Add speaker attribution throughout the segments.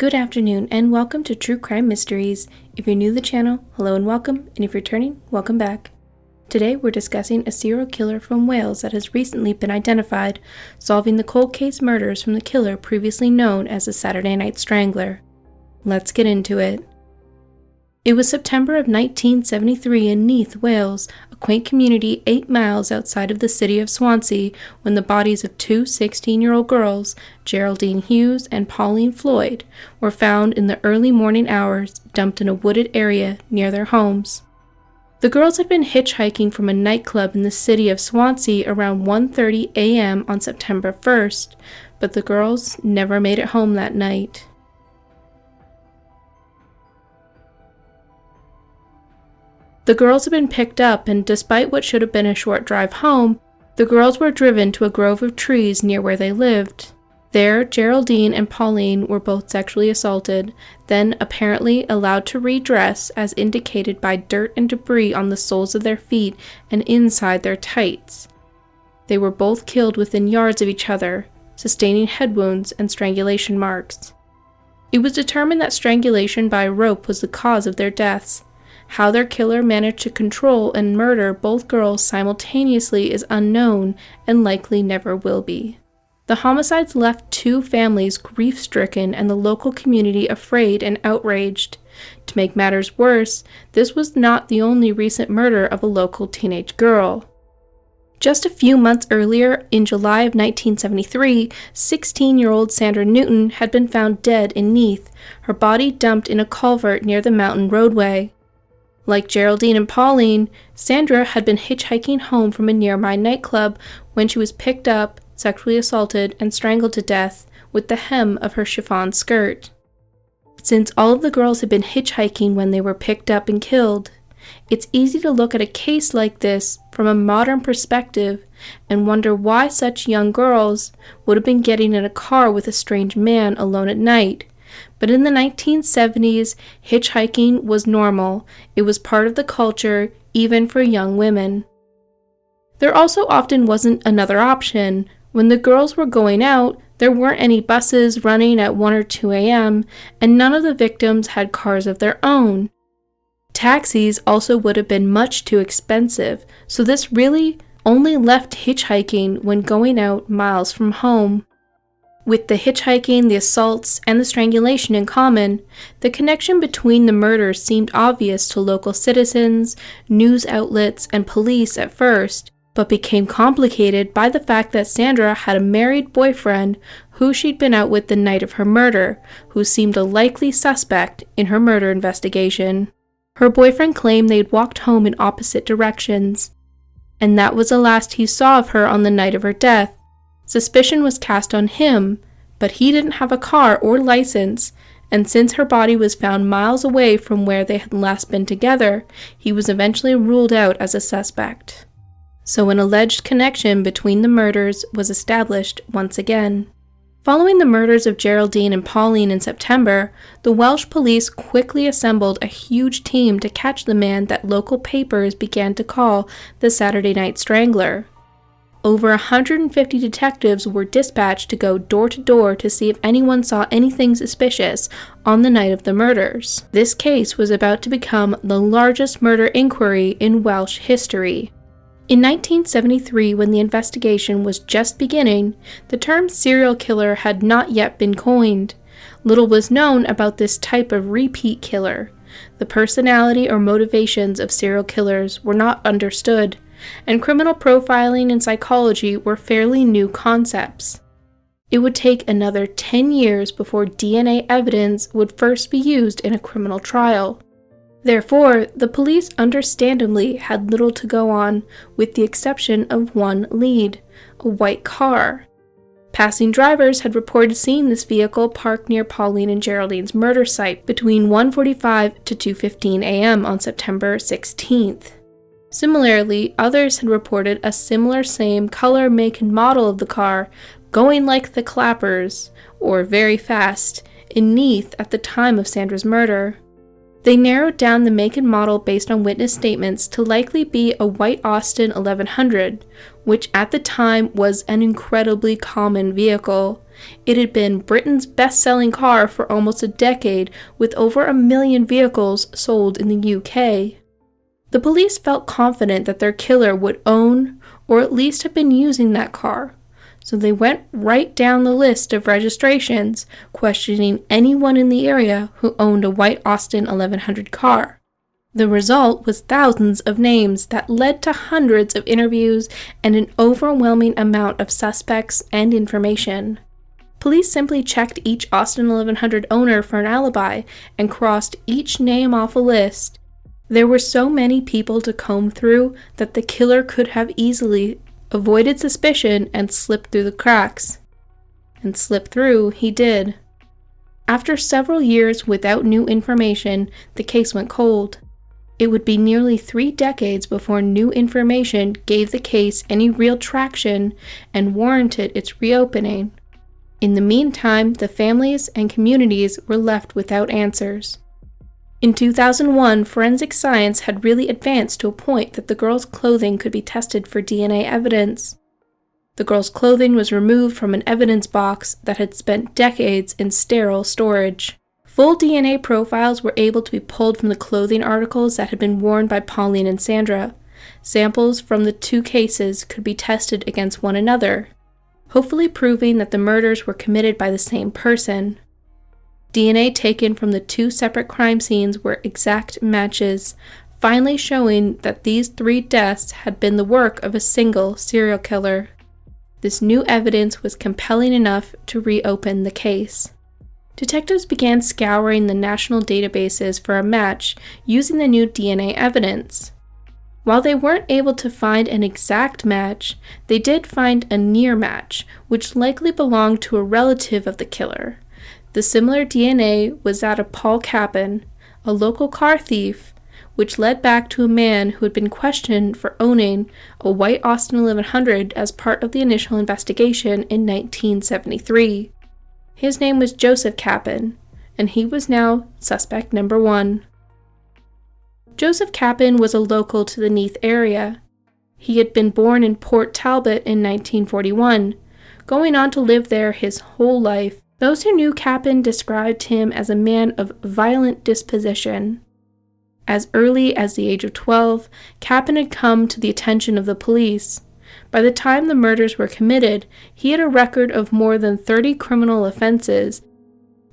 Speaker 1: Good afternoon and welcome to True Crime Mysteries. If you're new to the channel, hello and welcome, and if you're returning, welcome back. Today we're discussing a serial killer from Wales that has recently been identified, solving the cold case murders from the killer previously known as the Saturday Night Strangler. Let's get into it. It was September of 1973 in Neath, Wales, a quaint community 8 miles outside of the city of Swansea, when the bodies of two 16-year-old girls, Geraldine Hughes and Pauline Floyd, were found in the early morning hours, dumped in a wooded area near their homes. The girls had been hitchhiking from a nightclub in the city of Swansea around 1:30 a.m. on September 1st, but the girls never made it home that night. The girls had been picked up, and despite what should have been a short drive home, the girls were driven to a grove of trees near where they lived. There, Geraldine and Pauline were both sexually assaulted, then apparently allowed to redress as indicated by dirt and debris on the soles of their feet and inside their tights. They were both killed within yards of each other, sustaining head wounds and strangulation marks. It was determined that strangulation by a rope was the cause of their deaths. How their killer managed to control and murder both girls simultaneously is unknown and likely never will be. The homicides left two families grief-stricken and the local community afraid and outraged. To make matters worse, this was not the only recent murder of a local teenage girl. Just a few months earlier, in July of 1973, 16-year-old Sandra Newton had been found dead in Neath, her body dumped in a culvert near the mountain roadway. Like Geraldine and Pauline, Sandra had been hitchhiking home from a nearby nightclub when she was picked up, sexually assaulted, and strangled to death with the hem of her chiffon skirt. Since all of the girls had been hitchhiking when they were picked up and killed, it's easy to look at a case like this from a modern perspective and wonder why such young girls would have been getting in a car with a strange man alone at night. But in the 1970s, hitchhiking was normal. It was part of the culture, even for young women. There also often wasn't another option. When the girls were going out, there weren't any buses running at 1 or 2 a.m., and none of the victims had cars of their own. Taxis also would have been much too expensive, so this really only left hitchhiking when going out miles from home. With the hitchhiking, the assaults, and the strangulation in common, the connection between the murders seemed obvious to local citizens, news outlets, and police at first, but became complicated by the fact that Sandra had a married boyfriend who she'd been out with the night of her murder, who seemed a likely suspect in her murder investigation. Her boyfriend claimed they'd walked home in opposite directions, and that was the last he saw of her on the night of her death. Suspicion was cast on him, but he didn't have a car or license, and since her body was found miles away from where they had last been together, he was eventually ruled out as a suspect. So an alleged connection between the murders was established once again. Following the murders of Geraldine and Pauline in September, the Welsh police quickly assembled a huge team to catch the man that local papers began to call the Saturday Night Strangler. Over 150 detectives were dispatched to go door to door to see if anyone saw anything suspicious on the night of the murders. This case was about to become the largest murder inquiry in Welsh history. In 1973, when the investigation was just beginning, the term serial killer had not yet been coined. Little was known about this type of repeat killer. The personality or motivations of serial killers were not understood, and criminal profiling and psychology were fairly new concepts. It would take another 10 years before DNA evidence would first be used in a criminal trial. Therefore, the police understandably had little to go on, with the exception of one lead, a white car. Passing drivers had reported seeing this vehicle parked near Pauline and Geraldine's murder site between 1:45 to 2:15 a.m. on September 16th. Similarly, others had reported a similar same color, make, and model of the car going like the clappers, or very fast, in Neath at the time of Sandra's murder. They narrowed down the make and model based on witness statements to likely be a white Austin 1100, which at the time was an incredibly common vehicle, It had been Britain's best-selling car for almost a decade, with over 1 million vehicles sold in the UK. The police felt confident that their killer would own, or at least have been using that car, so they went right down the list of registrations, questioning anyone in the area who owned a white Austin 1100 car. The result was thousands of names that led to hundreds of interviews and an overwhelming amount of suspects and information. Police simply checked each Austin 1100 owner for an alibi and crossed each name off a list. There were so many people to comb through that the killer could have easily avoided suspicion and slipped through the cracks. And slip through he did. After several years without new information, the case went cold. It would be nearly 3 decades before new information gave the case any real traction and warranted its reopening. In the meantime, the families and communities were left without answers. In 2001, forensic science had really advanced to a point that the girls' clothing could be tested for DNA evidence. The girls' clothing was removed from an evidence box that had spent decades in sterile storage. Full DNA profiles were able to be pulled from the clothing articles that had been worn by Pauline and Sandra. Samples from the 2 cases could be tested against one another, hopefully proving that the murders were committed by the same person. DNA taken from the 2 separate crime scenes were exact matches, finally showing that these 3 deaths had been the work of a single serial killer. This new evidence was compelling enough to reopen the case. Detectives began scouring the national databases for a match using the new DNA evidence. While they weren't able to find an exact match, they did find a near match, which likely belonged to a relative of the killer. The similar DNA was that of Paul Kappen, a local car thief, which led back to a man who had been questioned for owning a white Austin 1100 as part of the initial investigation in 1973. His name was Joseph Kappen, and he was now suspect number 1. Joseph Kappen was a local to the Neath area. He had been born in Port Talbot in 1941, going on to live there his whole life. Those who knew Kappen described him as a man of violent disposition. As early as the age of 12, Kappen had come to the attention of the police. By the time the murders were committed, he had a record of more than 30 criminal offenses,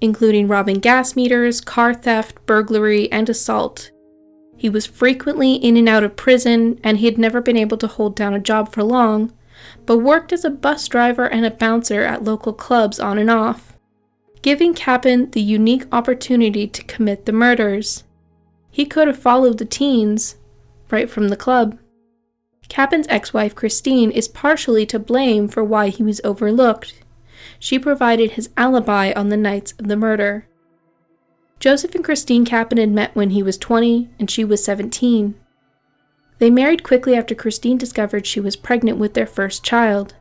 Speaker 1: including robbing gas meters, car theft, burglary, and assault. He was frequently in and out of prison, and he had never been able to hold down a job for long, but worked as a bus driver and a bouncer at local clubs on and off, giving Kappen the unique opportunity to commit the murders. He could have followed the teens right from the club. Kappen's ex-wife Christine is partially to blame for why he was overlooked. She provided his alibi on the nights of the murder. Joseph and Christine Kappen had met when he was 20 and she was 17. They married quickly after Christine discovered she was pregnant with their first child.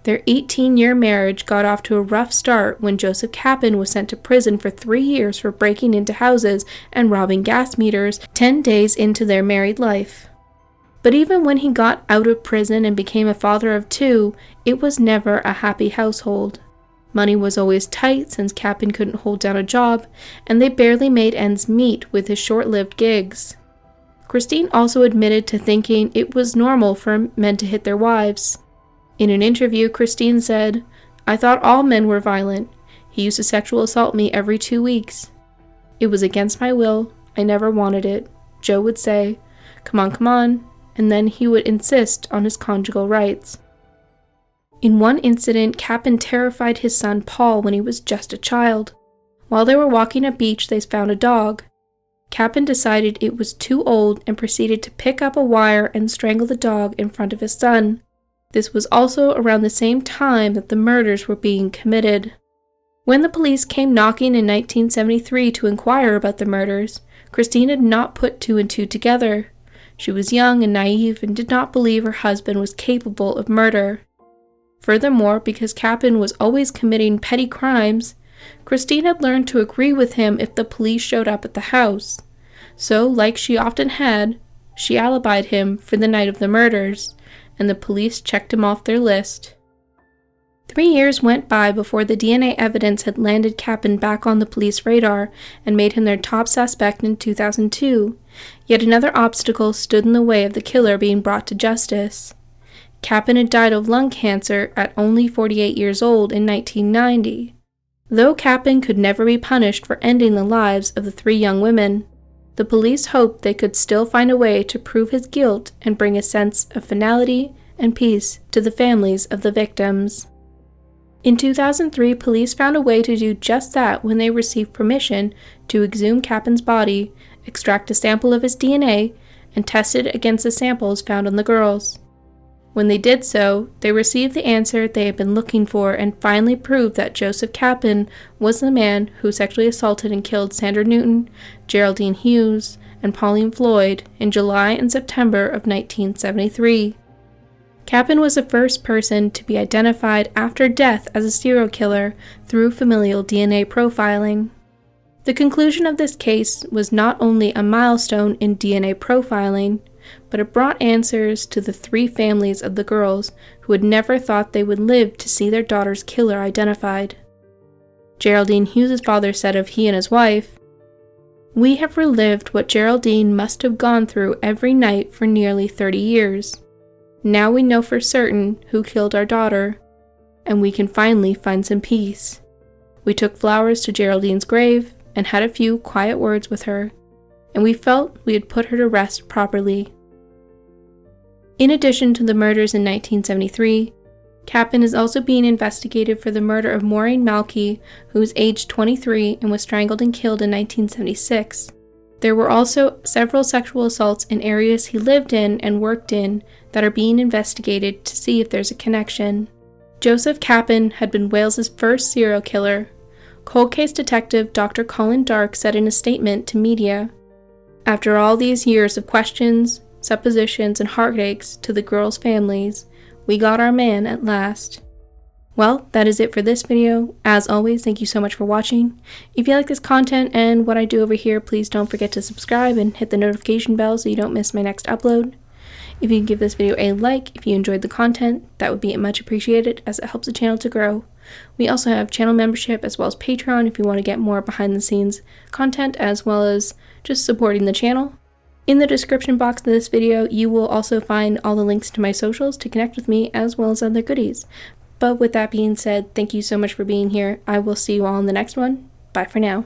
Speaker 1: Their 18-year marriage got off to a rough start when Joseph Kappen was sent to prison for 3 years for breaking into houses and robbing gas meters 10 days into their married life. But even when he got out of prison and became a father of 2, it was never a happy household. Money was always tight since Kappen couldn't hold down a job, and they barely made ends meet with his short-lived gigs. Christine also admitted to thinking it was normal for men to hit their wives. In an interview, Christine said, "I thought all men were violent. He used to sexual assault me every 2 weeks. It was against my will. I never wanted it. Joe would say, 'Come on,' and then he would insist on his conjugal rights." In one incident, Kappen terrified his son Paul when he was just a child. While they were walking a beach, they found a dog. Kappen decided it was too old and proceeded to pick up a wire and strangle the dog in front of his son. This was also around the same time that the murders were being committed. When the police came knocking in 1973 to inquire about the murders, Christine had not put 2 and 2 together. She was young and naive and did not believe her husband was capable of murder. Furthermore, because Kappen was always committing petty crimes, Christine had learned to agree with him if the police showed up at the house. So, like she often had, she alibied him for the night of the murders, and the police checked him off their list. 3 years went by before the DNA evidence had landed Kappen back on the police radar and made him their top suspect in 2002. Yet another obstacle stood in the way of the killer being brought to justice. Kappen had died of lung cancer at only 48 years old in 1990. Though Kappen could never be punished for ending the lives of the 3 young women, the police hoped they could still find a way to prove his guilt and bring a sense of finality and peace to the families of the victims. In 2003, police found a way to do just that when they received permission to exhume Kappen's body, extract a sample of his DNA, and test it against the samples found on the girls. When they did so, they received the answer they had been looking for and finally proved that Joseph Kappen was the man who sexually assaulted and killed Sandra Newton, Geraldine Hughes, and Pauline Floyd in July and September of 1973. Kappen was the first person to be identified after death as a serial killer through familial DNA profiling. The conclusion of this case was not only a milestone in DNA profiling, but it brought answers to the 3 families of the girls who had never thought they would live to see their daughter's killer identified. Geraldine Hughes' father said of he and his wife, "We have relived what Geraldine must have gone through every night for nearly 30 years. Now we know for certain who killed our daughter, and we can finally find some peace. We took flowers to Geraldine's grave and had a few quiet words with her, and we felt we had put her to rest properly." In addition to the murders in 1973, Kappen is also being investigated for the murder of Maureen Malky, who was aged 23 and was strangled and killed in 1976. There were also several sexual assaults in areas he lived in and worked in that are being investigated to see if there's a connection. Joseph Kappen had been Wales's first serial killer. Cold case detective Dr. Colin Dark said in a statement to media, "After all these years of questions, suppositions, and heartaches to the girls' families, we got our man at last." Well, that is it for this video. As always, thank you so much for watching. If you like this content and what I do over here, please don't forget to subscribe and hit the notification bell so you don't miss my next upload. If you can give this video a like if you enjoyed the content, that would be much appreciated as it helps the channel to grow. We also have channel membership as well as Patreon if you want to get more behind the scenes content as well as just supporting the channel. In the description box of this video, you will also find all the links to my socials to connect with me as well as other goodies. But with that being said, thank you so much for being here. I will see you all in the next one. Bye for now.